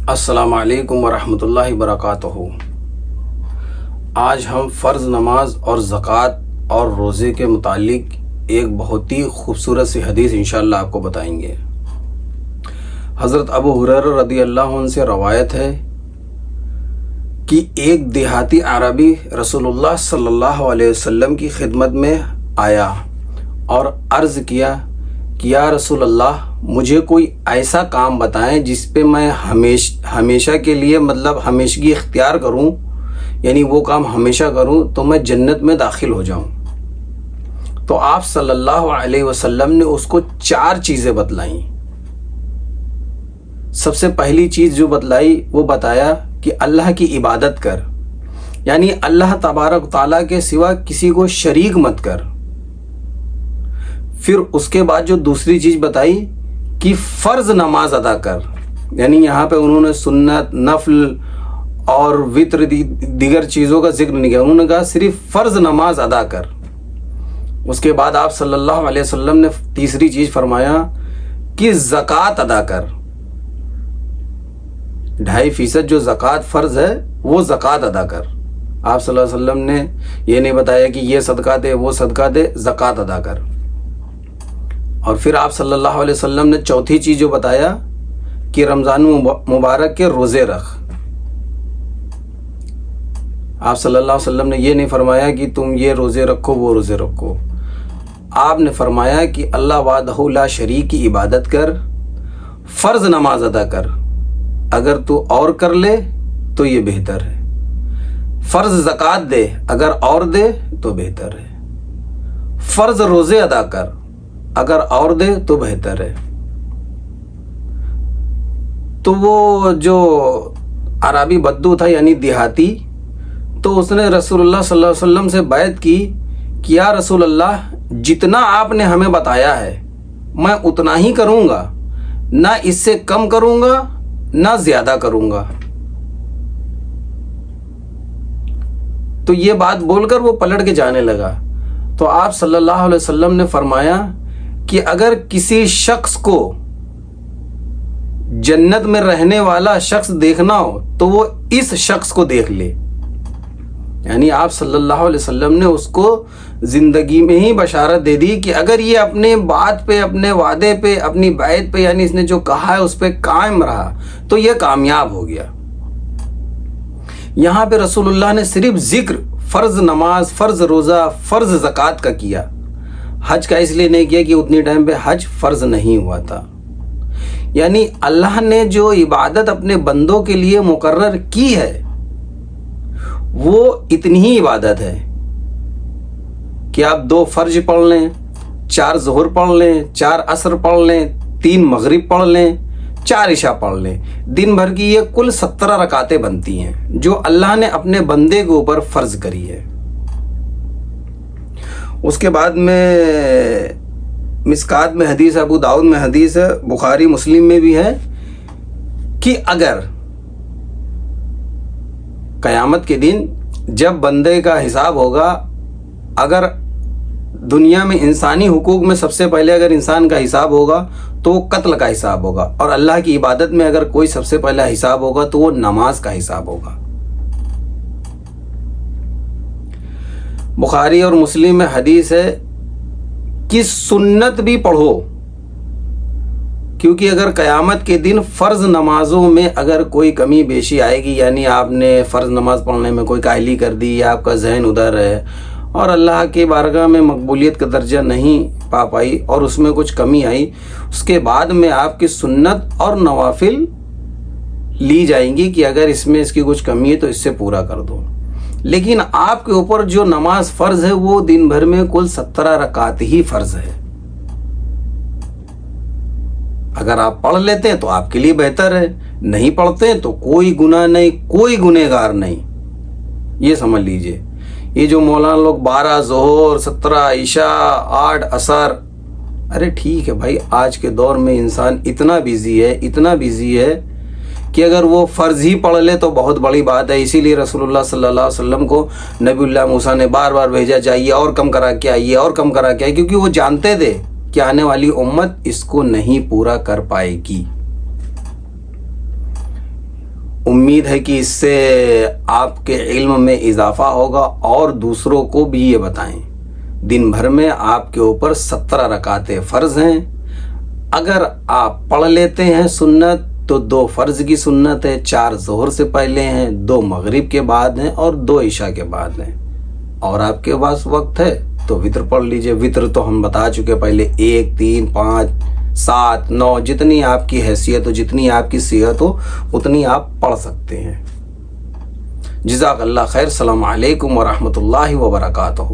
السلام علیکم ورحمۃ اللہ وبرکاتہ۔ آج ہم فرض نماز اور زکوٰۃ اور روزے کے متعلق ایک بہت ہی خوبصورت سی حدیث انشاءاللہ آپ کو بتائیں گے۔ حضرت ابو ہریرہ رضی اللہ عنہ سے روایت ہے کہ ایک دیہاتی عربی رسول اللہ صلی اللہ علیہ وسلم کی خدمت میں آیا اور عرض کیا کہ یا رسول اللہ، مجھے کوئی ایسا کام بتائیں جس پہ میں ہمیشہ کے لیے ہمیشگی اختیار کروں، یعنی وہ کام ہمیشہ کروں تو میں جنت میں داخل ہو جاؤں۔ تو آپ صلی اللہ علیہ وسلم نے اس کو 4 چیزیں بتلائیں۔ سب سے پہلی چیز جو بتلائی وہ بتایا کہ اللہ کی عبادت کر، یعنی اللہ تبارک تعالیٰ کے سوا کسی کو شریک مت کر۔ پھر اس کے بعد جو دوسری چیز بتائی کہ فرض نماز ادا کر، یعنی یہاں پہ انہوں نے سنت، نفل اور وتر دیگر چیزوں کا ذکر نہیں کیا، انہوں نے کہا صرف فرض نماز ادا کر۔ اس کے بعد آپ صلی اللہ علیہ وسلم نے تیسری چیز فرمایا کہ زکوٰۃ ادا کر، 2.5% جو زکوٰۃ فرض ہے وہ زکوٰۃ ادا کر۔ آپ صلی اللہ علیہ وسلم نے یہ نہیں بتایا کہ یہ صدقہ دے وہ صدقہ دے، زکوٰۃ ادا کر۔ اور پھر آپ صلی اللہ علیہ وسلم نے چوتھی چیز جو بتایا کہ رمضان مبارک کے روزے رکھ۔ آپ صلی اللہ علیہ وسلم نے یہ نہیں فرمایا کہ تم یہ روزے رکھو وہ روزے رکھو، آپ نے فرمایا کہ اللہ وحدہ لا شریک کی عبادت کر، فرض نماز ادا کر، اگر تو اور کر لے تو یہ بہتر ہے، فرض زکوٰۃ دے اگر اور دے تو بہتر ہے، فرض روزے ادا کر اگر اور دے تو بہتر ہے۔ تو وہ جو عربی بدو تھا یعنی دیہاتی، تو اس نے رسول اللہ صلی اللہ علیہ وسلم سے بیعت کی کہ یا رسول اللہ، جتنا آپ نے ہمیں بتایا ہے میں اتنا ہی کروں گا، نہ اس سے کم کروں گا نہ زیادہ کروں گا۔ تو یہ بات بول کر وہ پلٹ کے جانے لگا۔ تو آپ صلی اللہ علیہ وسلم نے فرمایا کہ اگر کسی شخص کو جنت میں رہنے والا شخص دیکھنا ہو تو وہ اس شخص کو دیکھ لے، یعنی آپ صلی اللہ علیہ وسلم نے اس کو زندگی میں ہی بشارت دے دی کہ اگر یہ اپنے بات پہ، اپنے وعدے پہ، اپنی بیعت پہ، یعنی اس نے جو کہا ہے اس پہ قائم رہا تو یہ کامیاب ہو گیا۔ یہاں پہ رسول اللہ نے صرف ذکر فرض نماز، فرض روزہ، فرض زکوٰۃ کا کیا، حج کا اس لیے نہیں کیا کہ اتنی ٹائم پہ حج فرض نہیں ہوا تھا۔ یعنی اللہ نے جو عبادت اپنے بندوں کے لیے مقرر کی ہے وہ اتنی ہی عبادت ہے کہ آپ 2 فرض پڑھ لیں، 4 ظہر پڑھ لیں، 4 عصر پڑھ لیں، 3 مغرب پڑھ لیں، 4 عشاء پڑھ لیں، دن بھر کی یہ کل 17 رکعتیں بنتی ہیں جو اللہ نے اپنے بندے کے اوپر فرض کری ہے۔ اس کے بعد میں مسکات میں حدیث، ابو داؤد میں حدیث ہے، بخاری مسلم میں بھی ہے کہ اگر قیامت کے دن جب بندے کا حساب ہوگا، اگر دنیا میں انسانی حقوق میں سب سے پہلے اگر انسان کا حساب ہوگا تو وہ قتل کا حساب ہوگا، اور اللہ کی عبادت میں اگر کوئی سب سے پہلا حساب ہوگا تو وہ نماز کا حساب ہوگا۔ بخاری اور مسلم میں حدیث ہے کہ سنت بھی پڑھو، کیونکہ اگر قیامت کے دن فرض نمازوں میں اگر کوئی کمی بیشی آئے گی، یعنی آپ نے فرض نماز پڑھنے میں کوئی کاہلی کر دی یا آپ کا ذہن ادھر ہے اور اللہ کی بارگاہ میں مقبولیت کا درجہ نہیں پا پائی اور اس میں کچھ کمی آئی، اس کے بعد میں آپ کی سنت اور نوافل لی جائیں گی کہ اگر اس میں اس کی کچھ کمی ہے تو اس سے پورا کر دو۔ لیکن آپ کے اوپر جو نماز فرض ہے وہ دن بھر میں کل 17 رکعت ہی فرض ہے۔ اگر آپ پڑھ لیتے ہیں تو آپ کے لیے بہتر ہے، نہیں پڑھتے ہیں تو کوئی گناہ نہیں، کوئی گنہگار نہیں، یہ سمجھ لیجئے۔ یہ جو مولانا لوگ 12 ظہر، 17 عشاء، 8 عصر، ارے ٹھیک ہے بھائی، آج کے دور میں انسان اتنا بیزی ہے کہ اگر وہ فرض ہی پڑھ لے تو بہت بڑی بات ہے۔ اسی لیے رسول اللہ صلی اللہ علیہ وسلم کو نبی اللہ موسیٰ نے بار بار بھیجا، چاہیے اور کم کرا کے آئیے، اور کم کرا کے آئیے، کیونکہ وہ جانتے تھے کہ آنے والی امت اس کو نہیں پورا کر پائے گی۔ امید ہے کہ اس سے آپ کے علم میں اضافہ ہوگا اور دوسروں کو بھی یہ بتائیں۔ دن بھر میں آپ کے اوپر 17 رکعتیں فرض ہیں۔ اگر آپ پڑھ لیتے ہیں سنت تو 2 فرض کی سنت ہے، 4 ظہر سے پہلے ہیں، 2 مغرب کے بعد ہیں اور 2 عشاء کے بعد ہیں۔ اور آپ کے پاس وقت ہے تو وطر پڑھ لیجئے۔ وطر تو ہم بتا چکے پہلے، 1، 3، 5، 7، 9، جتنی آپ کی حیثیت ہو، جتنی آپ کی صحت ہو، اتنی آپ پڑھ سکتے ہیں۔ جزاک اللہ خیر۔ السلام علیکم ورحمۃ اللہ وبرکاتہ۔